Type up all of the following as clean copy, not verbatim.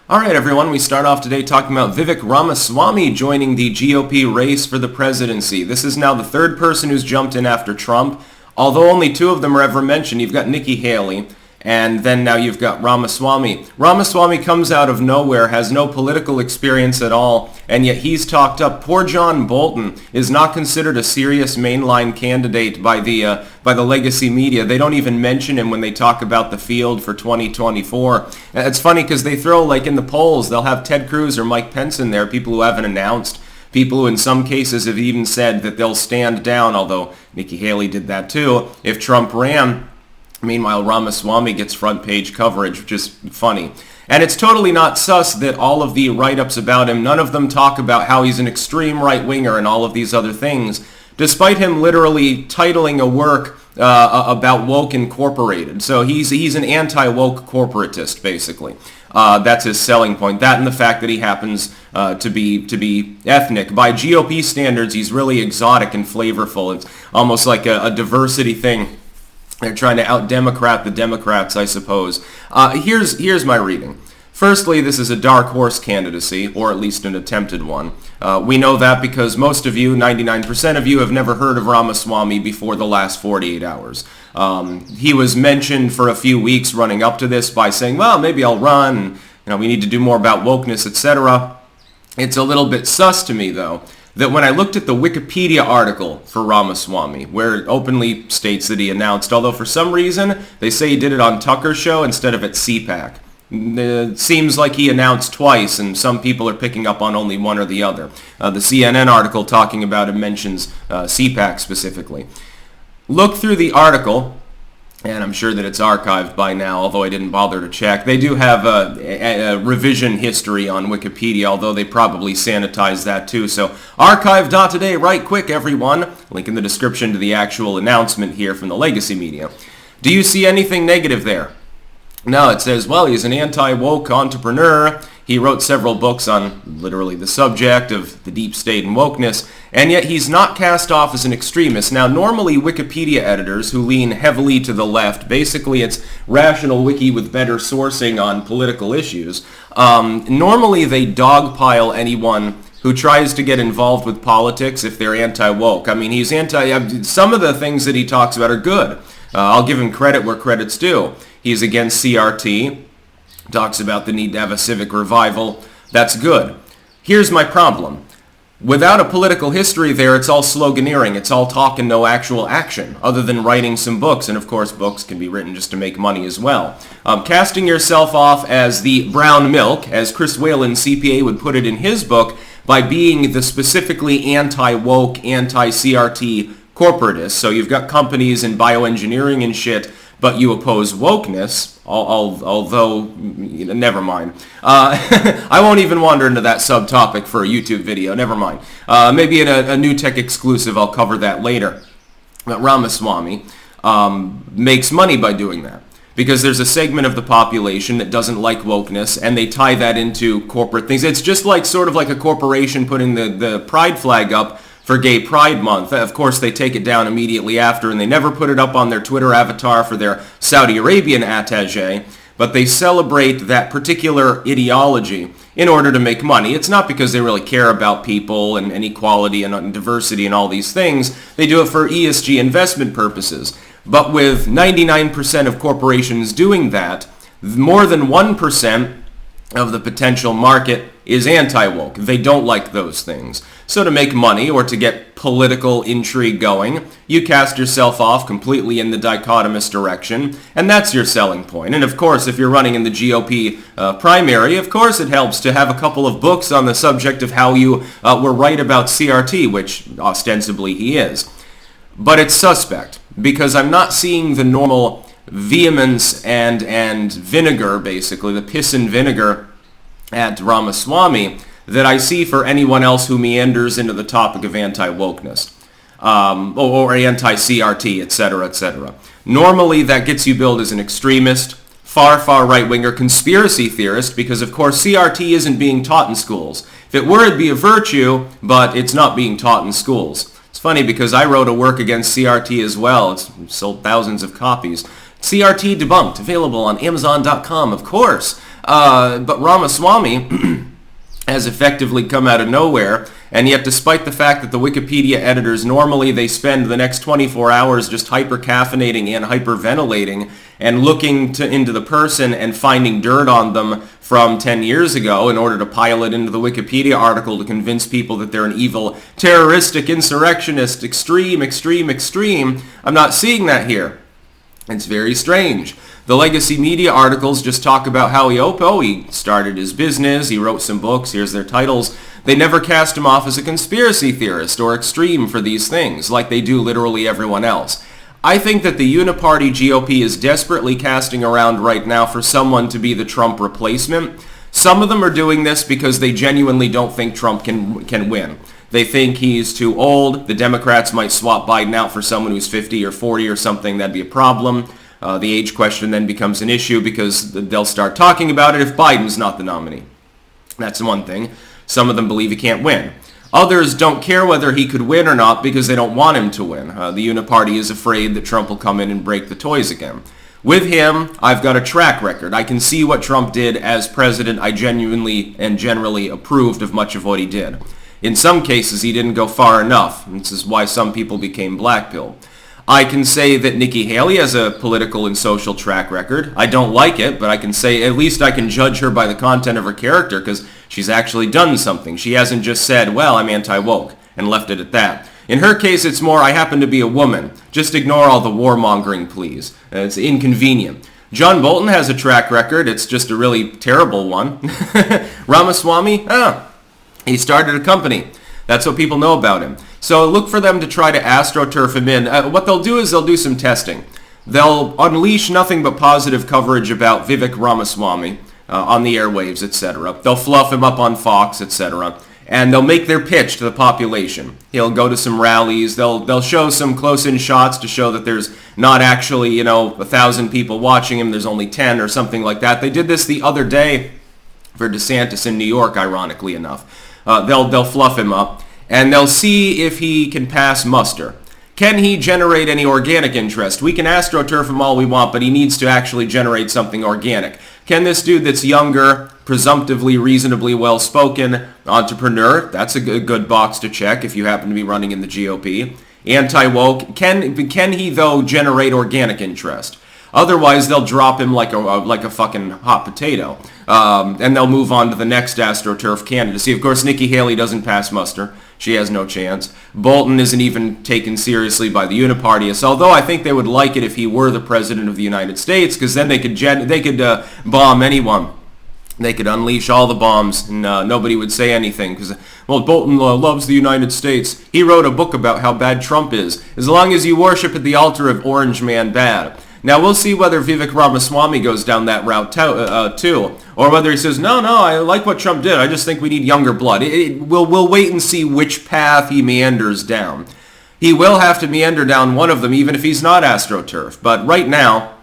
All right, everyone, we start off today talking about Vivek Ramaswamy joining the GOP race for the presidency. This is now the third person who's jumped in after Trump, although only two of them are ever mentioned. You've got Nikki Haley, and then now you've got Ramaswamy. Ramaswamy comes out of nowhere, has no political experience at all, and yet he's talked up. Poor John Bolton is not considered a serious mainline candidate by the legacy media. They don't even mention him when they talk about the field for 2024. It's funny because they throw, like in the polls, they'll have Ted Cruz or Mike Pence in there, people who haven't announced, people who in some cases have even said that they'll stand down, although Nikki Haley did that too, if Trump ran. Meanwhile, Ramaswamy gets front page coverage, which is funny. And it's totally not sus that all of the write-ups about him, none of them talk about how he's an extreme right-winger and all of these other things, despite him literally titling a work about woke incorporated. So he's an anti-woke corporatist, basically. That's his selling point. That and the fact that he happens to be ethnic. By GOP standards, he's really exotic and flavorful. It's almost like a diversity thing. They're trying to out-Democrat the Democrats, I suppose. Here's my reading. Firstly, this is a dark horse candidacy, or at least an attempted one. We know that because most of you, 99% of you, have never heard of Ramaswamy before the last 48 hours. He was mentioned for a few weeks running up to this by saying, well, maybe I'll run, we need to do more about wokeness, etc. It's a little bit sus to me, though, that when I looked at the Wikipedia article for Ramaswamy, where it openly states that he announced, although for some reason they say he did it on Tucker's show instead of at CPAC. It seems like he announced twice, and some people are picking up on only one or the other. The CNN article talking about him mentions CPAC specifically. Look through the article, and I'm sure that it's archived by now, although I didn't bother to check. They do have a revision history on Wikipedia, although they probably sanitize that too. So archive.today, right quick, everyone. Link in the description to the actual announcement here from the legacy media. Do you see anything negative there? No, it says, well, he's an anti-woke entrepreneur. He wrote several books on literally the subject of the deep state and wokeness, and yet he's not cast off as an extremist. Now, normally Wikipedia editors who lean heavily to the left, basically it's rational wiki with better sourcing on political issues, normally they dogpile anyone who tries to get involved with politics if they're anti-woke. I mean, he's some of the things that he talks about are good. I'll give him credit where credit's due. He's against CRT, talks about the need to have a civic revival. That's good. Here's my problem. Without a political history there, it's all sloganeering. It's all talk and no actual action, other than writing some books. And of course, books can be written just to make money as well. Casting yourself off as the brown milk, as Chris Whalen, CPA, would put it in his book, by being the specifically anti-woke, anti-CRT corporatist. So you've got companies in bioengineering and shit, but you oppose wokeness, although, never mind. I won't even wander into that subtopic for a YouTube video, never mind. Maybe in a New Tech exclusive, I'll cover that later. But Ramaswamy makes money by doing that, because there's a segment of the population that doesn't like wokeness, and they tie that into corporate things. It's just like sort of like a corporation putting the pride flag up for Gay Pride Month. Of course, they take it down immediately after, and they never put it up on their Twitter avatar for their Saudi Arabian attaché, but they celebrate that particular ideology in order to make money. It's not because they really care about people and equality and diversity and all these things. They do it for ESG investment purposes. But with 99% of corporations doing that, more than 1% of the potential market is anti-woke. They don't like those things. So to make money or to get political intrigue going, you cast yourself off completely in the dichotomous direction, and that's your selling point. And of course, if you're running in the GOP primary, of course it helps to have a couple of books on the subject of how you were right about CRT, which ostensibly he is. But it's suspect, because I'm not seeing the normal vehemence and vinegar, basically, the piss and vinegar at Ramaswamy that I see for anyone else who meanders into the topic of anti-wokeness or anti-CRT, etc., etc. Normally, that gets you billed as an extremist, far right-winger conspiracy theorist, because, of course, CRT isn't being taught in schools. If it were, it'd be a virtue, but it's not being taught in schools. It's funny because I wrote a work against CRT as well. It's sold thousands of copies. CRT Debunked, available on Amazon.com, of course. But Ramaswamy has effectively come out of nowhere, and yet despite the fact that the Wikipedia editors normally they spend the next 24 hours just hyper-caffeinating and hyperventilating and looking into the person and finding dirt on them from 10 years ago in order to pile it into the Wikipedia article to convince people that they're an evil, terroristic, insurrectionist, extreme, I'm not seeing that here. It's very strange. The legacy media articles just talk about how he started his business, he wrote some books, here's their titles. They never cast him off as a conspiracy theorist or extreme for these things, like they do literally everyone else. I think that the uniparty GOP is desperately casting around right now for someone to be the Trump replacement. Some of them are doing this because they genuinely don't think Trump can win. They think he's too old. The Democrats might swap Biden out for someone who's 50 or 40 or something. That'd be a problem. The age question then becomes an issue because they'll start talking about it if Biden's not the nominee. That's one thing. Some of them believe he can't win. Others don't care whether he could win or not because they don't want him to win. The uniparty is afraid that Trump will come in and break the toys again. With him, I've got a track record. I can see what Trump did as president. I genuinely and generally approved of much of what he did. In some cases, he didn't go far enough. This is why some people became blackpilled. I can say that Nikki Haley has a political and social track record. I don't like it, but I can say at least I can judge her by the content of her character because she's actually done something. She hasn't just said, well, I'm anti-woke, and left it at that. In her case, it's more, I happen to be a woman. Just ignore all the warmongering, please. It's inconvenient. John Bolton has a track record. It's just a really terrible one. Ramaswamy, he started a company. That's what people know about him. So look for them to try to astroturf him in. What they'll do is they'll do some testing. They'll unleash nothing but positive coverage about Vivek Ramaswamy on the airwaves, etc. They'll fluff him up on Fox, etc. And they'll make their pitch to the population. He'll go to some rallies. They'll show some close-in shots to show that there's not actually, 1,000 people watching him. There's only 10 or something like that. They did this the other day for DeSantis in New York, ironically enough. They'll fluff him up, and they'll see if he can pass muster. Can he generate any organic interest? We can astroturf him all we want, but he needs to actually generate something organic. Can this dude that's younger, presumptively reasonably well-spoken, entrepreneur, that's a good box to check if you happen to be running in the GOP, anti-woke, can he, though, generate organic interest? Otherwise, they'll drop him like a fucking hot potato, and they'll move on to the next AstroTurf candidacy. Of course, Nikki Haley doesn't pass muster. She has no chance. Bolton isn't even taken seriously by the Unipartyists, although I think they would like it if he were the president of the United States, because then they could bomb anyone. They could unleash all the bombs, and nobody would say anything, because, well, Bolton loves the United States. He wrote a book about how bad Trump is. As long as you worship at the altar of Orange Man bad. Now, we'll see whether Vivek Ramaswamy goes down that route too, or whether he says, no, I like what Trump did. I just think we need younger blood. We'll wait and see which path he meanders down. He will have to meander down one of them, even if he's not AstroTurf. But right now,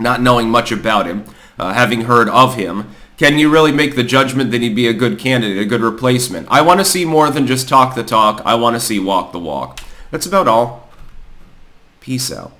not knowing much about him, having heard of him, can you really make the judgment that he'd be a good candidate, a good replacement? I want to see more than just talk the talk. I want to see walk the walk. That's about all. Peace out.